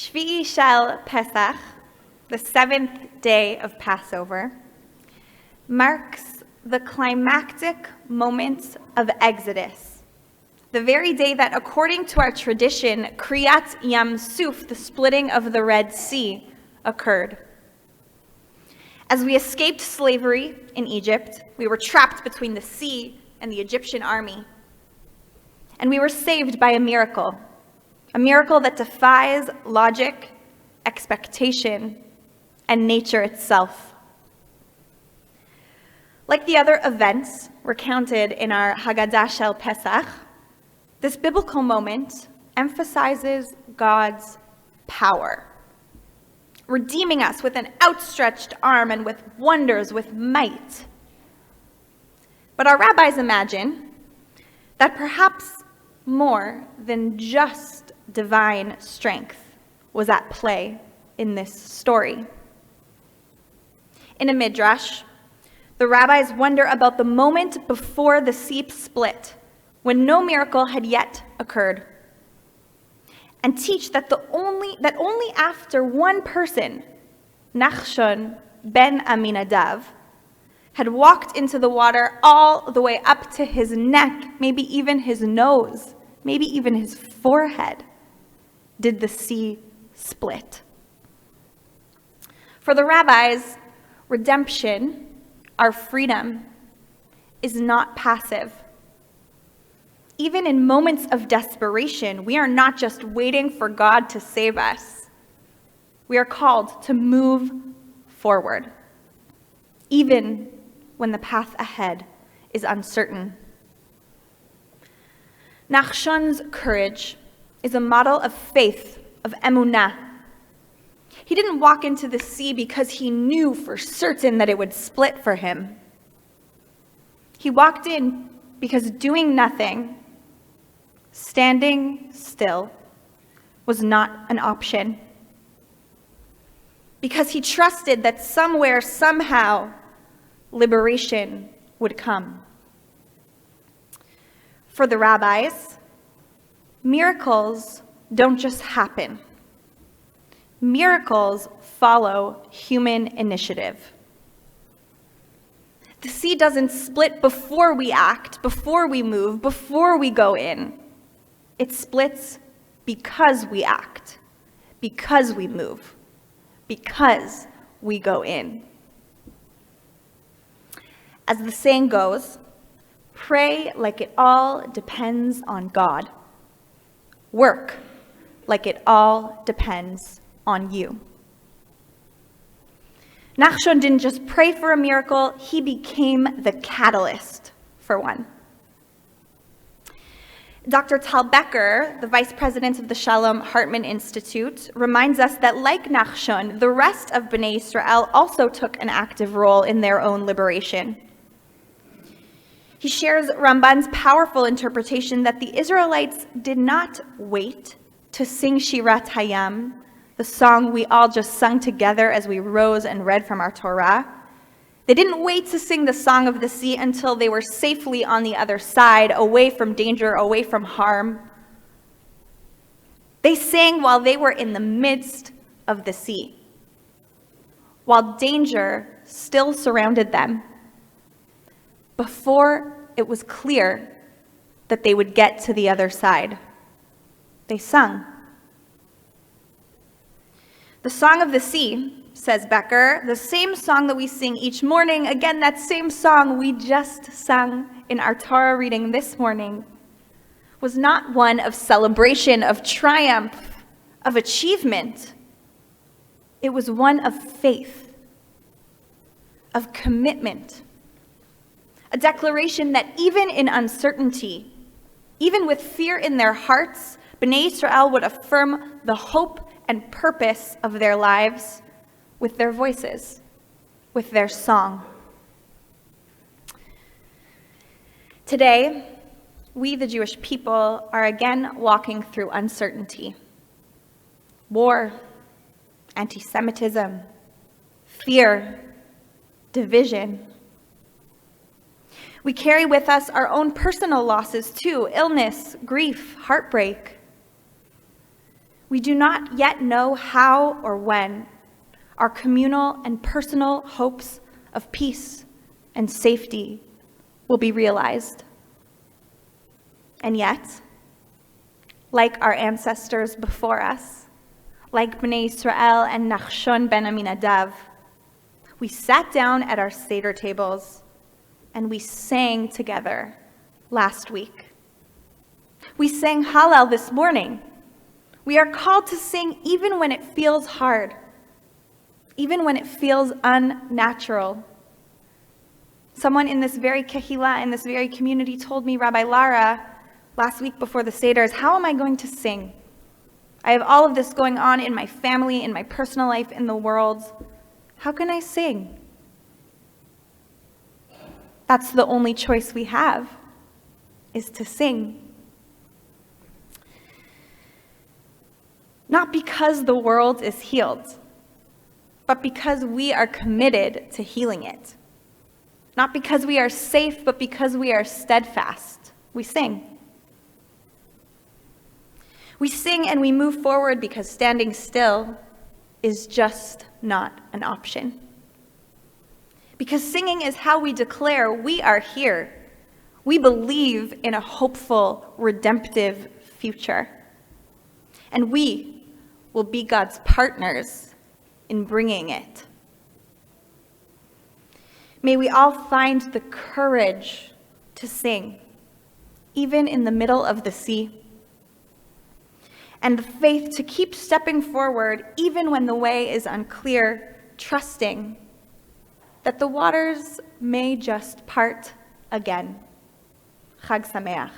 Shvi'i Shel Pesach, the seventh day of Passover, marks the climactic moment of Exodus, the very day that, according to our tradition, Kriyat Yam Suf, the splitting of the Red Sea, occurred. As we escaped slavery in Egypt, we were trapped between the sea and the Egyptian army, and we were saved by a miracle that defies logic, expectation, and nature itself. Like the other events recounted in our Haggadah Shel Pesach, this biblical moment emphasizes God's power, redeeming us with an outstretched arm and with wonders, with might. But our rabbis imagine that perhaps more than just divine strength was at play in this story. In a midrash, the rabbis wonder about the moment before the sea split, when no miracle had yet occurred, and teach that only after one person, Nachshon ben Aminadav, had walked into the water all the way up to his neck, maybe even his nose, maybe even his forehead, did the sea split. For the rabbis, redemption, our freedom, is not passive. Even in moments of desperation, we are not just waiting for God to save us. We are called to move forward, even when the path ahead is uncertain. Nachshon's courage is a model of faith, of emunah. He didn't walk into the sea because he knew for certain that it would split for him. He walked in because doing nothing, standing still, was not an option. Because he trusted that somewhere, somehow, liberation would come. For the rabbis, miracles don't just happen. Miracles follow human initiative. The sea doesn't split before we act, before we move, before we go in. It splits because we act, because we move, because we go in. As the saying goes, pray like it all depends on God. Work like it all depends on you. Nachshon didn't just pray for a miracle, he became the catalyst for one. Dr. Tal Becker, the vice president of the Shalom Hartman Institute, reminds us that like Nachshon, the rest of Bnei Israel also took an active role in their own liberation. He shares Ramban's powerful interpretation that the Israelites did not wait to sing Shirat Hayam, the song we all just sung together as we rose and read from our Torah. They didn't wait to sing the song of the sea until they were safely on the other side, away from danger, away from harm. They sang while they were in the midst of the sea, while danger still surrounded them, before it was clear that they would get to the other side. They sung. The song of the sea, says Becker, the same song that we sing each morning, again, that same song we just sung in our Torah reading this morning, was not one of celebration, of triumph, of achievement. It was one of faith, of commitment, a declaration that even in uncertainty, even with fear in their hearts, Bnei Israel would affirm the hope and purpose of their lives with their voices, with their song. Today, we, the Jewish people, are again walking through uncertainty. War, anti-Semitism, fear, division. We carry with us our own personal losses too, illness, grief, heartbreak. We do not yet know how or when our communal and personal hopes of peace and safety will be realized. And yet, like our ancestors before us, like Bnei Israel and Nachshon ben Aminadav, we sat down at our Seder tables and we sang together last week. We sang Hallel this morning. We are called to sing even when it feels hard, even when it feels unnatural. Someone in this very kehillah, in this very community, told me, Rabbi Lara, last week before the Seders, how am I going to sing? I have all of this going on in my family, in my personal life, in the world. How can I sing? That's the only choice we have, is to sing. Not because the world is healed, but because we are committed to healing it. Not because we are safe, but because we are steadfast. We sing. We sing and we move forward because standing still is just not an option. Because singing is how we declare we are here. We believe in a hopeful, redemptive future. And we will be God's partners in bringing it. May we all find the courage to sing, even in the middle of the sea, and the faith to keep stepping forward even when the way is unclear, trusting that the waters may just part again. Chag Sameach.